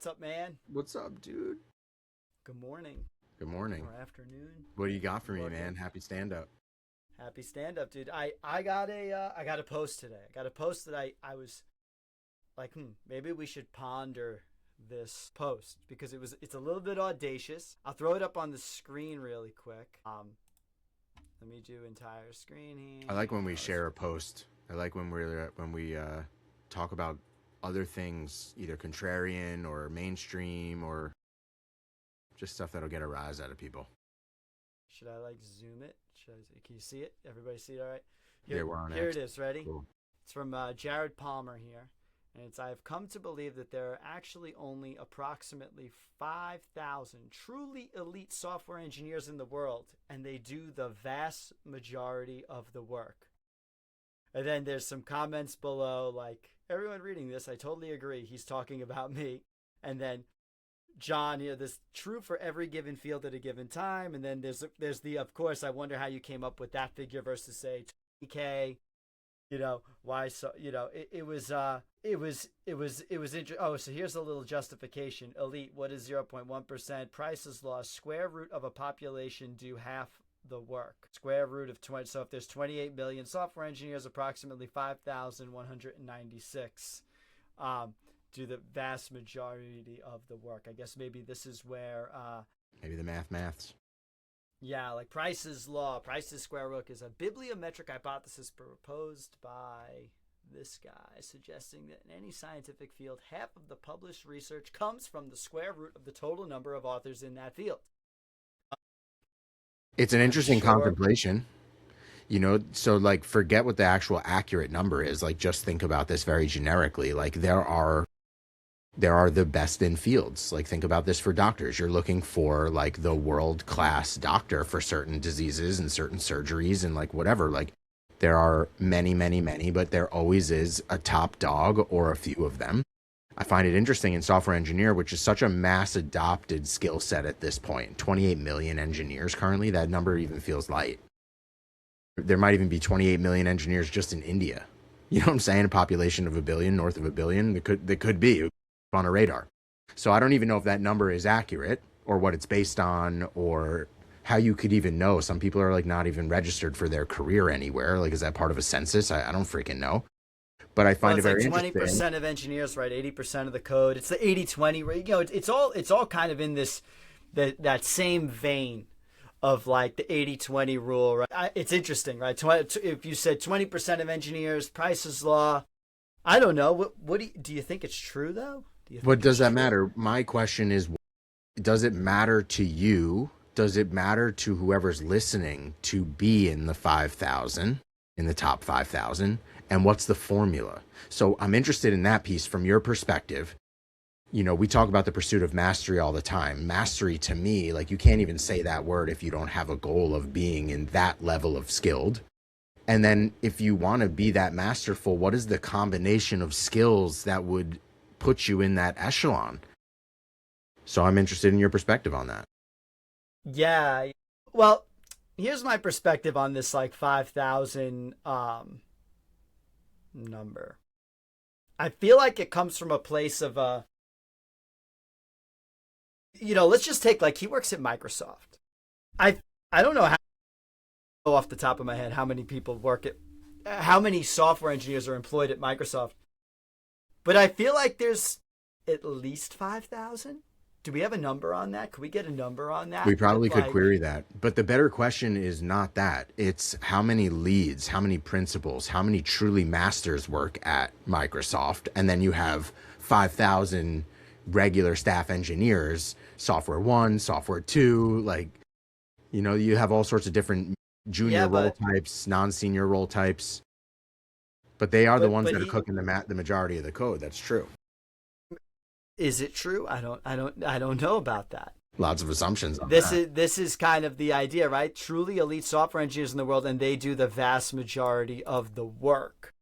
up, man? What's up, dude? Good morning Good morning. or afternoon. What do you got for me, Working. man? Happy stand up. Happy stand up, dude. I got a post today. I got a post that I was like, maybe we should ponder this post because it's a little bit audacious. I'll throw it up on the screen really quick. Let me do entire screen here. I like when we share a post. I like when we talk about other things, either contrarian or mainstream or just stuff that'll get a rise out of people. Should I like zoom it? Can you see it? Everybody see it all right? Yeah, we're on Here X. it is. Ready? Cool. It's from Jared Palmer here. And it's, I've come to believe that there are actually only approximately 5,000 truly elite software engineers in the world, and they do the vast majority of the work. And then there's some comments below, like, everyone reading this, I totally agree. He's talking about me. And then John, this true for every given field at a given time. And then there's the, of course, I wonder how you came up with that figure versus say 20K. Why? So, it was interesting. Oh, so here's a little justification. Elite, what is 0.1%? Price is lost. Square root of a population do half the work. Square root of 20. So if there's 28 million software engineers, approximately 5,196 do the vast majority of the work. I guess maybe this is where Maybe the maths. yeah, like Price's law, Price's square root is a bibliometric hypothesis proposed by this guy, suggesting that in any scientific field, half of the published research comes from the square root of the total number of authors in that field. It's an interesting Sure. contemplation. So like forget what the actual accurate number is. Like just think about this very generically. Like there are the best in fields. Like think about this for doctors. You're looking for like the world-class doctor for certain diseases and certain surgeries and like whatever. Like there are many, many, many, but there always is a top dog or a few of them. I find it interesting in software engineer, which is such a mass adopted skill set at this point. 28 million engineers currently. That number even feels light. There might even be 28 million engineers just in India. You know what I'm saying? A population of 1 billion, north of 1 billion. That could be on a radar. So I don't even know if that number is accurate or what it's based on or how you could even know. Some people are like not even registered for their career anywhere. Like, is that part of a census? I don't freaking know. But I find it very like interesting. 20% of engineers write 80% of the code. It's the 80-20 rate. It's all kind of in that same vein of like the 80-20 rule, right? It's interesting, right? If you said 20% of engineers, Price's law, I don't know. What do you think it's true though? What does that matter? My question is, does it matter to you? Does it matter to whoever's listening to be in the 5,000, in the top 5,000? And what's the formula? So I'm interested in that piece from your perspective. We talk about the pursuit of mastery all the time. Mastery to me, like you can't even say that word if you don't have a goal of being in that level of skilled. And then if you want to be that masterful, what is the combination of skills that would put you in that echelon? So I'm interested in your perspective on that. Yeah. Well, here's my perspective on this like 5,000 number. I feel like it comes from a place of let's just take like he works at Microsoft. I don't know how off the top of my head how many software engineers are employed at Microsoft. But I feel like there's at least 5,000. Do we have a number on that? Could we get a number on that? We probably could query that. But the better question is not that. It's how many leads, how many principals, how many truly masters work at Microsoft. And then you have 5,000 regular staff engineers, software 1, software 2. Like, you have all sorts of different junior role types, non-senior role types. But they are the ones that are cooking the majority of the code. That's true. Is it true? I don't know about that. Lots of assumptions on this that. This is kind of the idea, right? Truly elite software engineers in the world, and they do the vast majority of the work.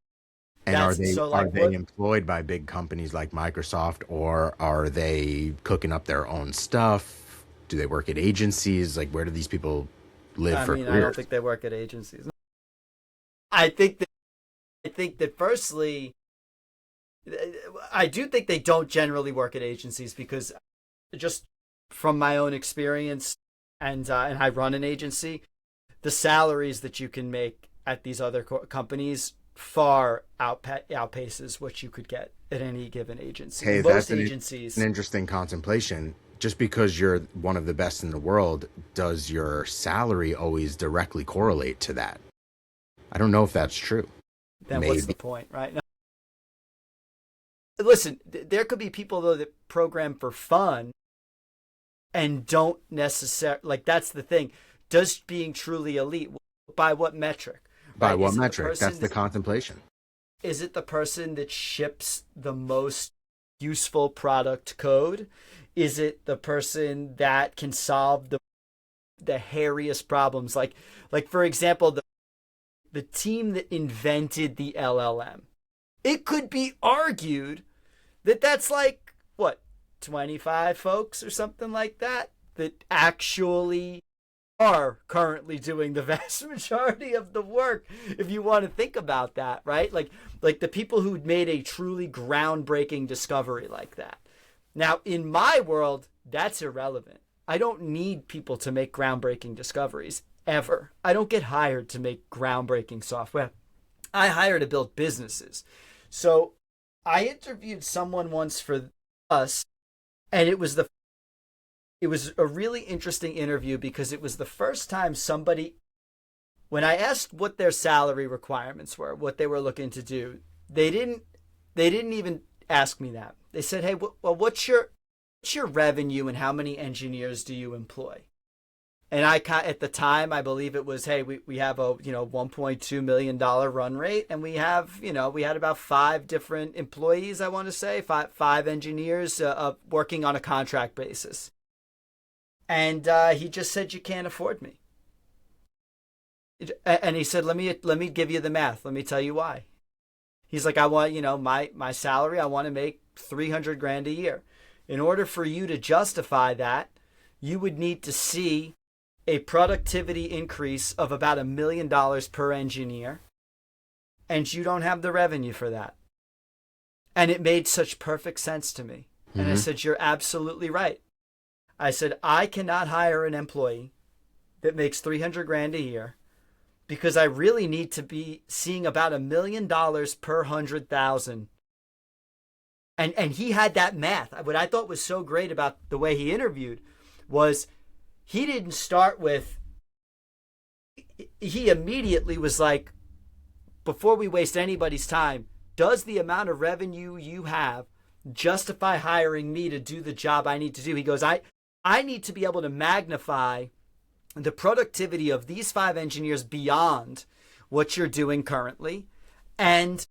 And are they employed by big companies like Microsoft, or are they cooking up their own stuff? Do they work at agencies? Like, where do these people live for careers? I don't think they work at agencies. I think that firstly, I do think they don't generally work at agencies because just from my own experience, and I run an agency, the salaries that you can make at these other companies far outpaces what you could get at any given agency. Hey, Most that's agencies. an interesting contemplation. Just because you're one of the best in the world, does your salary always directly correlate to that? I don't know if that's true. Then Maybe. what's the point, right? No. Listen, there could be people though that program for fun and don't necessarily, like, that's the thing. Does being truly elite, by what metric? By Right? what Is it the metric? person That's the contemplation. Is it the person that ships the most useful product code? Is it the person that can solve the hairiest problems? Like for example, the team that invented the LLM. It could be argued that that's like what, 25 folks or something like that actually are currently doing the vast majority of the work, if you want to think about that, right? Like the people who made a truly groundbreaking discovery like that. Now, in my world, that's irrelevant. I don't need people to make groundbreaking discoveries ever. I don't get hired to make groundbreaking software. I hire to build businesses. So I interviewed someone once for us, and it was a really interesting interview because it was the first time somebody, when I asked what their salary requirements were, what they were looking to do, they didn't even ask me that. They said, "Hey, well, what's your revenue and how many engineers do you employ?" And at the time, I believe it was, "Hey, we have a $1.2 million run rate, and we had about 5 different employees. I want to say five engineers working on a contract basis." And he just said, "You can't afford me." And he said, let me give you the math. Let me tell you why. He's like, "I want, my salary, I want to make $300,000 a year. In order for you to justify that, you would need to see a productivity increase of about $1 million per engineer. And you don't have the revenue for that." And it made such perfect sense to me. Mm-hmm. And I said, "You're absolutely right." I said, "I cannot hire an employee that makes $300,000 a year because I really need to be seeing about $1 million per 100,000." And he had that math. What I thought was so great about the way he interviewed was he didn't start with, he immediately was like, before we waste anybody's time, does the amount of revenue you have justify hiring me to do the job I need to do? He goes, I need to be able to magnify the productivity of these 5 engineers beyond what you're doing currently. And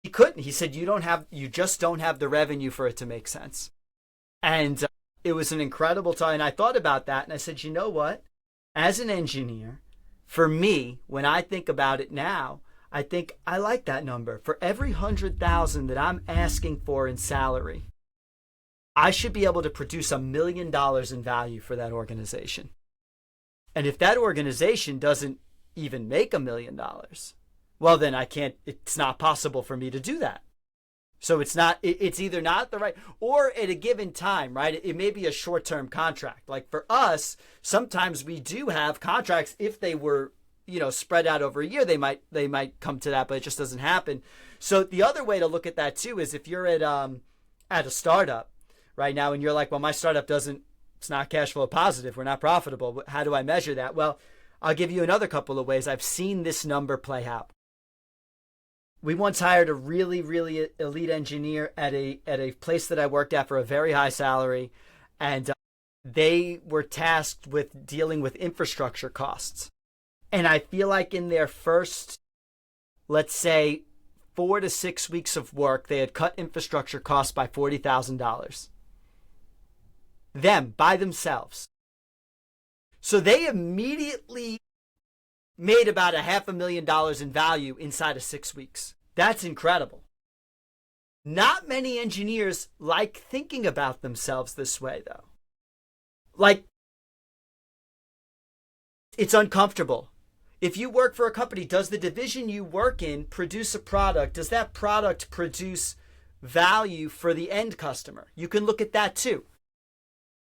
he couldn't. He said, you just don't have the revenue for it to make sense. And it was an incredible time. And I thought about that and I said, you know what? As an engineer, for me, when I think about it now, I think I like that number. For every 100,000 that I'm asking for in salary, I should be able to produce $1 million in value for that organization. And if that organization doesn't even make $1 million, well, then it's not possible for me to do that. So it's either not the right, or at a given time, right? It may be a short-term contract. Like for us, sometimes we do have contracts. If they were, spread out over a year, they might come to that, but it just doesn't happen. So the other way to look at that too is if you're at a startup right now and you're like, well, my startup it's not cash flow positive. We're not profitable. How do I measure that? Well, I'll give you another couple of ways. I've seen this number play out. We once hired a really, really elite engineer at a place that I worked at for a very high salary, and they were tasked with dealing with infrastructure costs. And I feel like in their first, let's say, 4 to 6 weeks of work, they had cut infrastructure costs by $40,000. Them, by themselves. So they immediately made about $500,000 in value inside of 6 weeks. That's incredible. Not many engineers like thinking about themselves this way, though. Like, it's uncomfortable. If you work for a company, does the division you work in produce a product? Does that product produce value for the end customer? You can look at that too.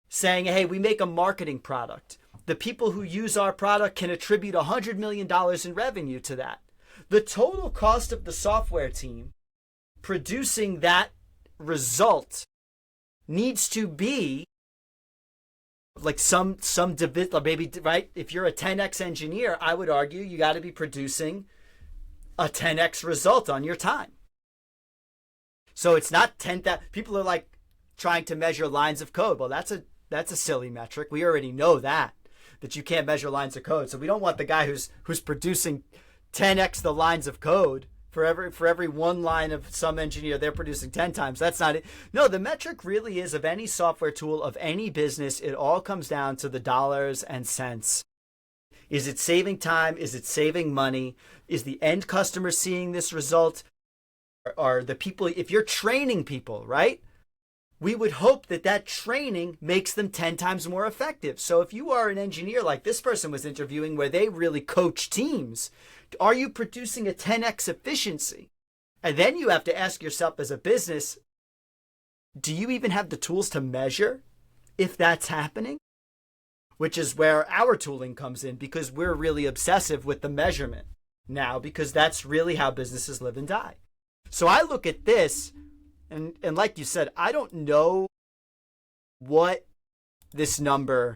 Saying, hey, we make a marketing product. The people who use our product can attribute $100 million in revenue to that. The total cost of the software team producing that result needs to be like some maybe, right? If you're a 10x engineer, I would argue you got to be producing a 10x result on your time. So it's not 10,000. People are like trying to measure lines of code. Well, that's a silly metric. We already know that you can't measure lines of code. So we don't want the guy who's producing 10x the lines of code. For every one line of some engineer, they're producing 10 times. That's not it. No, the metric really is of any software tool, of any business, it all comes down to the dollars and cents. Is it saving time? Is it saving money? Is the end customer seeing this result? Are the people, if you're training people, right? We would hope that training makes them 10 times more effective. So if you are an engineer like this person was interviewing where they really coach teams, are you producing a 10x efficiency? And then you have to ask yourself as a business, do you even have the tools to measure if that's happening? Which is where our tooling comes in, because we're really obsessive with the measurement now, because that's really how businesses live and die. So I look at this, and like you said, I don't know what this number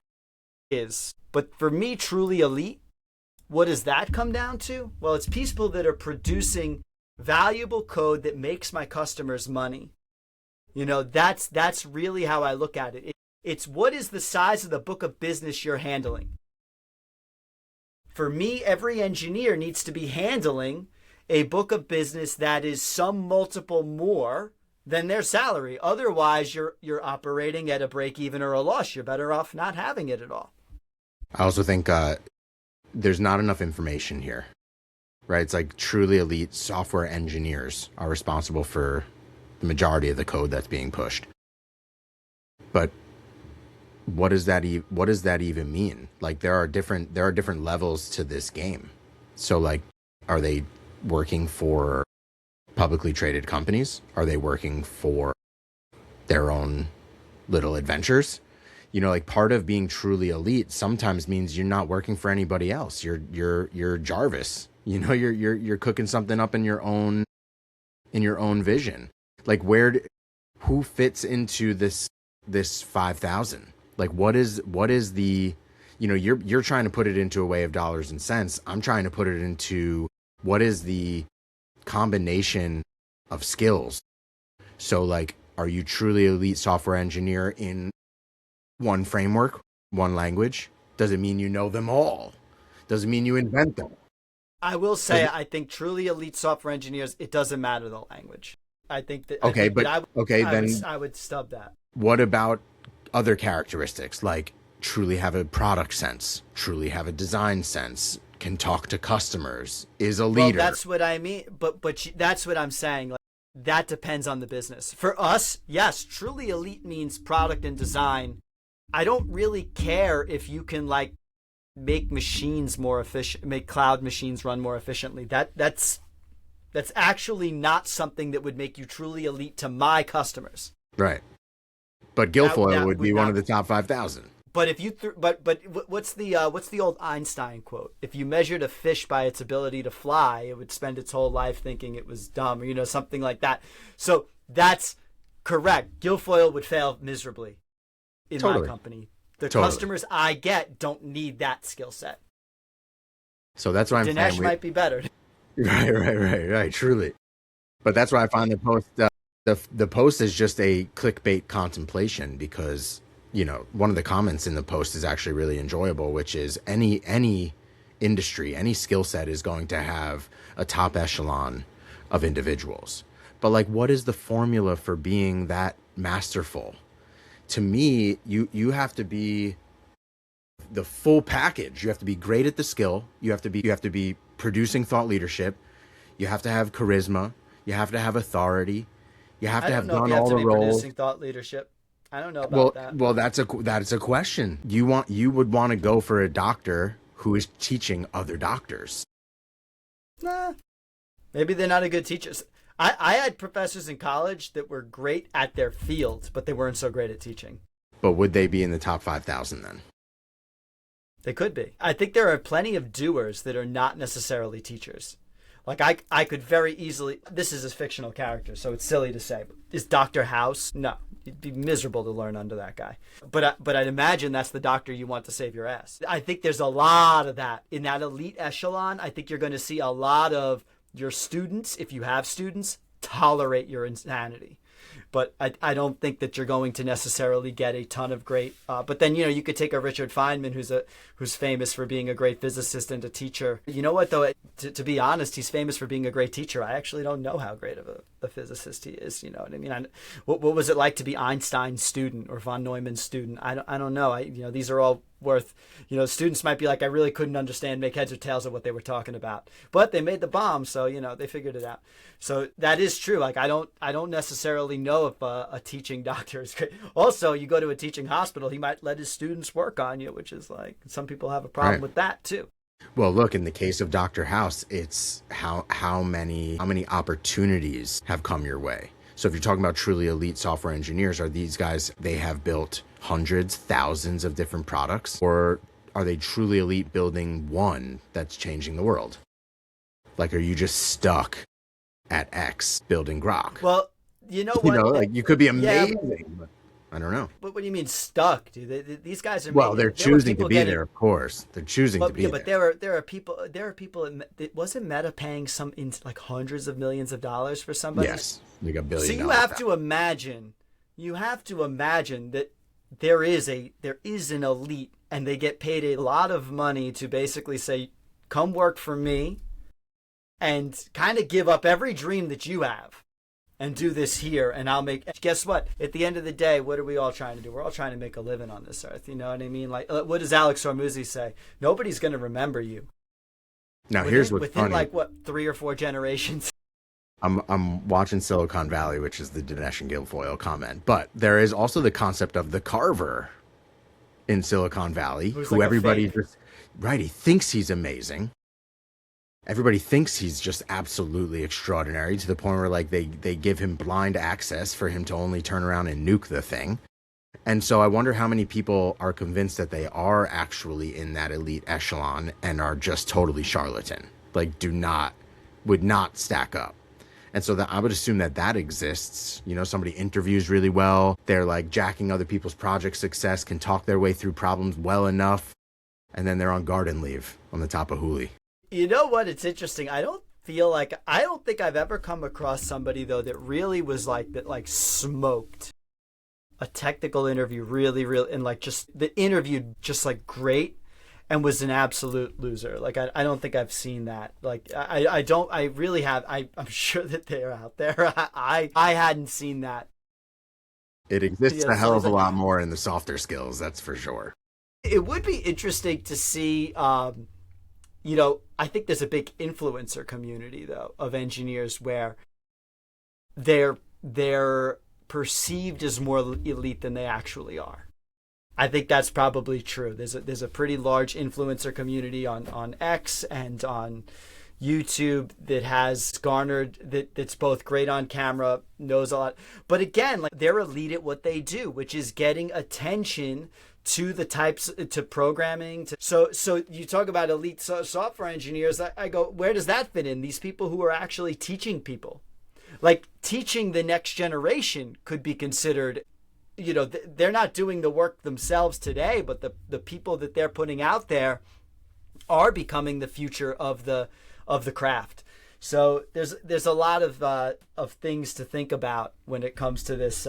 is, but for me, truly elite, what does that come down to? Well, it's people that are producing valuable code that makes my customers money. That's really how I look at it. It's what is the size of the book of business you're handling? For me, every engineer needs to be handling a book of business that is some multiple more than their salary. Otherwise, you're operating at a break even or a loss. You're better off not having it at all. I also think there's not enough information here, right? It's like truly elite software engineers are responsible for the majority of the code that's being pushed. But what does that even mean? Like there are different levels to this game. So like, are they working for publicly traded companies? Are they working for their own little adventures? Like part of being truly elite sometimes means you're not working for anybody else. You're Jarvis. You're cooking something up in your own vision. Like who fits into this 5,000? Like what is the, you're trying to put it into a way of dollars and cents. I'm trying to put it into what is the combination of skills. So like, are you truly elite software engineer in one framework, one language? Doesn't mean you know them all. Doesn't mean you invent them. I will say, I think truly elite software engineers, it doesn't matter the language. I think that. Okay, I would stub that. What about other characteristics like truly have a product sense, truly have a design sense, can talk to customers, is a leader? Well, that's what I mean. But that's what I'm saying. Like, that depends on the business. For us, yes, truly elite means product and design. I don't really care if you can like make machines more efficient, make cloud machines run more efficiently. That's actually not something that would make you truly elite to my customers. Right. But Guilfoyle would be one of the top 5,000. But if you but what's the old Einstein quote? If you measured a fish by its ability to fly, it would spend its whole life thinking it was dumb, or something like that. So that's correct. Guilfoyle would fail miserably in my company. The customers I get don't need that skill set. So that's why I'm saying Dinesh might be better. Right. Truly. But that's why I find the post the post is just a clickbait contemplation, because one of the comments in the post is actually really enjoyable, which is any industry, any skill set is going to have a top echelon of individuals. But like, what is the formula for being that masterful? To me, you have to be the full package. You have to be great at the skill. You have to be producing thought leadership. You have to have charisma. You have to have authority. You have to have done all the roles. Producing thought leadership. I don't know about that. Well, that's a question. You would want to go for a doctor who is teaching other doctors. Nah, maybe they're not a good teachers. I had professors in college that were great at their field, but they weren't so great at teaching. But would they be in the top 5,000 then? They could be. I think there are plenty of doers that are not necessarily teachers. Like I could very easily, this is a fictional character, so it's silly to say. Is Dr. House? No. It'd be miserable to learn under that guy. But I'd imagine that's the doctor you want to save your ass. I think there's a lot of that. In that elite echelon, I think you're going to see a lot of your students, if you have students, tolerate your insanity. But I don't think that you're going to necessarily get a ton of great. But then, you could take a Richard Feynman, who's famous for being a great physicist and a teacher. You know what, though? To be honest, he's famous for being a great teacher. I actually don't know how great of a physicist he is. You know what I mean? What was it like to be Einstein's student or von Neumann's student? I don't know. These are all worth. Students might be like, I really couldn't understand, make heads or tails of what they were talking about. But they made the bomb, so they figured it out. So that is true. Like I don't necessarily know if a teaching doctor is great. Also, you go to a teaching hospital, he might let his students work on you, which is like some people have a problem with that too. Well, look, in the case of Dr. House, it's how many opportunities have come your way. So if you're talking about truly elite software engineers, are these guys, they have built hundreds, thousands of different products, or are they truly elite building one that's changing the world? Like, are you just stuck at X building Grok? Well, you know what? Like you could be amazing, but I don't know. But what do you mean stuck, dude? These guys are. Well, they're choosing to be there, of course. They're choosing to be there. But there are people. Wasn't Meta paying like hundreds of millions of dollars for somebody? Yes, like $1 billion. So you have to imagine. You have to imagine that there is an elite, and they get paid a lot of money to basically say, "Come work for me," and kind of give up every dream that you have. And do this here, and I'll make. Guess what? At the end of the day, what are we all trying to do? We're all trying to make a living on this earth. You know what I mean? Like, what does Alex Hormuzzi say? Nobody's going to remember you. Now, here's what's funny. Within like what 3 or 4 generations. I'm watching Silicon Valley, which is the Dinesh and Guilfoyle comment, but there is also the concept of the Carver in Silicon Valley, who like everybody just he thinks he's amazing. Everybody thinks he's just absolutely extraordinary to the point where like they give him blind access for him to only turn around and nuke the thing. And so I wonder how many people are convinced that they are actually in that elite echelon and are just totally charlatan, like would not stack up. And so that I would assume that exists. Somebody interviews really well. They're like jacking other people's project success, can talk their way through problems well enough. And then they're on garden leave on the top of Huli. You know what? It's interesting. I don't think I've ever come across somebody though that really was like that, like smoked a technical interview really, and like just the interview just like great and was an absolute loser. Like I don't think I've seen that. Like I really have. I'm sure that they're out there. I hadn't seen that. It exists a hell of a lot more in the softer skills, that's for sure. It would be interesting to see. I think there's a big influencer community though of engineers where they're perceived as more elite than they actually are. I think that's probably true. There's a pretty large influencer community on X and on YouTube that has garnered that's both great on camera, knows a lot. But again, like they're elite at what they do, which is getting attention to the types to programming. So you talk about elite software engineers. I go, where does that fit in? These people who are actually teaching people, like teaching the next generation could be considered, they're not doing the work themselves today, but the people that they're putting out there are becoming the future of the craft. So there's a lot of things to think about when it comes to this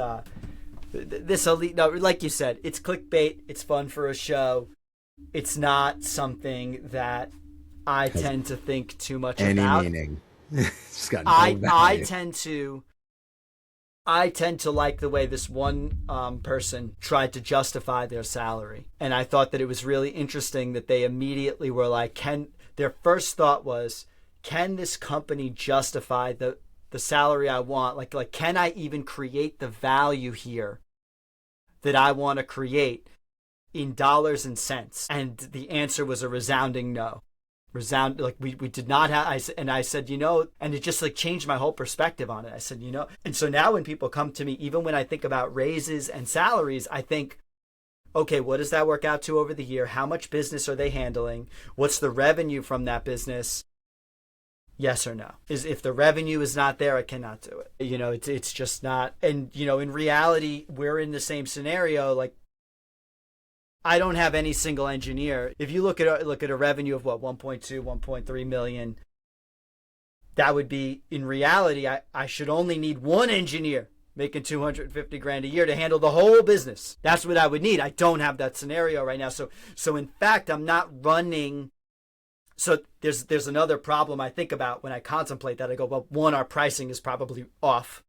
elite. No, like you said, it's clickbait. It's fun for a show. It's not something that I tend to think too much about. Any meaning? It's got no value. I tend to like the way this one person tried to justify their salary, and I thought that it was really interesting that they immediately were like, their first thought was, can this company justify the salary I want? Like, can I even create the value here that I want to create in dollars and cents? And the answer was a resounding no. Like we did not have. I said, and it just like changed my whole perspective on it. I said, and so now when people come to me, even when I think about raises and salaries, I think, okay, what does that work out to over the year? How much business are they handling? What's the revenue from that business? Yes or no? If the revenue is not there, I cannot do it. It's just not. And in reality, we're in the same scenario. Like, I don't have any single engineer. If you look at a revenue of 1.2, 1.3 million, that would be, in reality, I should only need one engineer making 250 grand a year to handle the whole business. That's what I would need. I don't have that scenario right now. So in fact, I'm not running. So there's another problem I think about when I contemplate that. I go, well, one, our pricing is probably off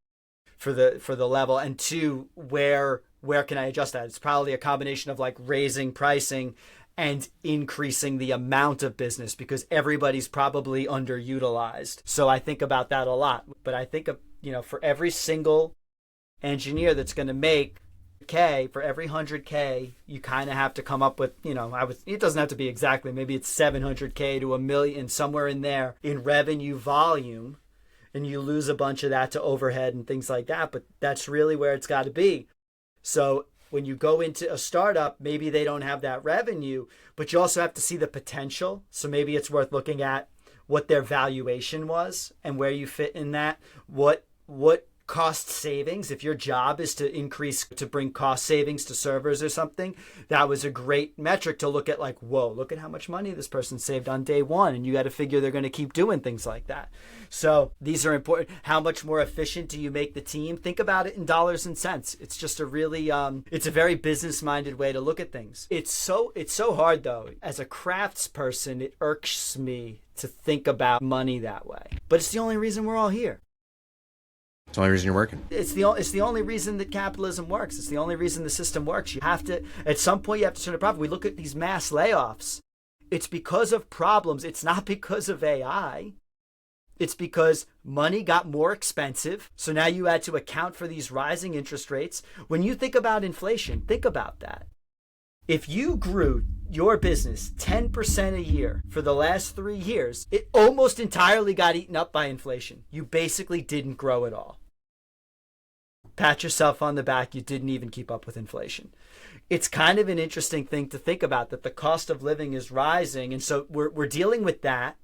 for the level, and two, where can I adjust that? It's probably a combination of like raising pricing and increasing the amount of business, because everybody's probably underutilized. So I think about that a lot. But I think of, for every single engineer that's going to make K, for every 100K, you kind of have to come up with, it doesn't have to be exactly, maybe it's 700K to $1 million, somewhere in there in revenue volume. And you lose a bunch of that to overhead and things like that. But that's really where it's got to be. So when you go into a startup, maybe they don't have that revenue, but you also have to see the potential. So maybe it's worth looking at what their valuation was and where you fit in that. What cost savings, if your job is to bring cost savings to servers or something, that was a great metric to look at. Like, whoa, look at how much money this person saved on day one. And you got to figure they're going to keep doing things like that. So these are important. How much more efficient do you make the team? Think about it in dollars and cents. It's just a really, it's a very business-minded way to look at things. It's so hard though. As a crafts person, it irks me to think about money that way. But it's the only reason we're all here. It's the only reason you're working. It's the only reason that capitalism works. It's the only reason the system works. You have to, at some point, you have to turn a profit. We look at these mass layoffs. It's because of problems. It's not because of AI. It's because money got more expensive. So now you had to account for these rising interest rates. When you think about inflation, think about that. If you grew your business 10% a year for the last 3 years, it almost entirely got eaten up by inflation. You basically didn't grow at all. Pat yourself on the back. You didn't even keep up with inflation. It's kind of an interesting thing to think about, that the cost of living is rising. And so we're dealing with that.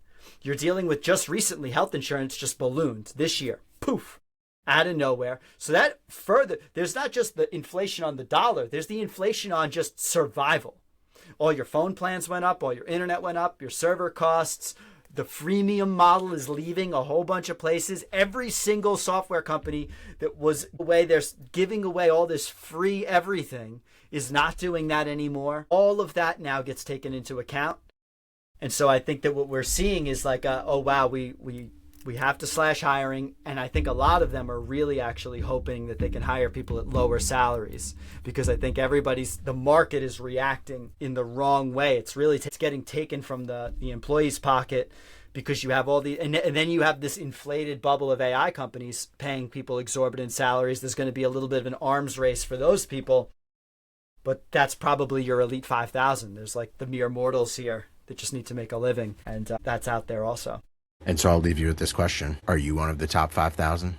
You're dealing with, just recently, health insurance just ballooned this year. Poof. Out of nowhere. So that further, there's not just the inflation on the dollar, there's the inflation on just survival. All your phone plans went up, all your internet went up, your server costs, the freemium model is leaving a whole bunch of places. Every single software company that was away, they're giving away all this free everything, is not doing that anymore. All of that now gets taken into account. And so I think that what we're seeing is like, oh wow, we have to slash hiring, and I think a lot of them are really actually hoping that they can hire people at lower salaries, because I think the market is reacting in the wrong way. It's really it's getting taken from the employee's pocket, because you have and then you have this inflated bubble of AI companies paying people exorbitant salaries. There's going to be a little bit of an arms race for those people, but that's probably your elite 5,000. There's like the mere mortals here that just need to make a living, and that's out there also. And so I'll leave you with this question. Are you one of the top 5,000?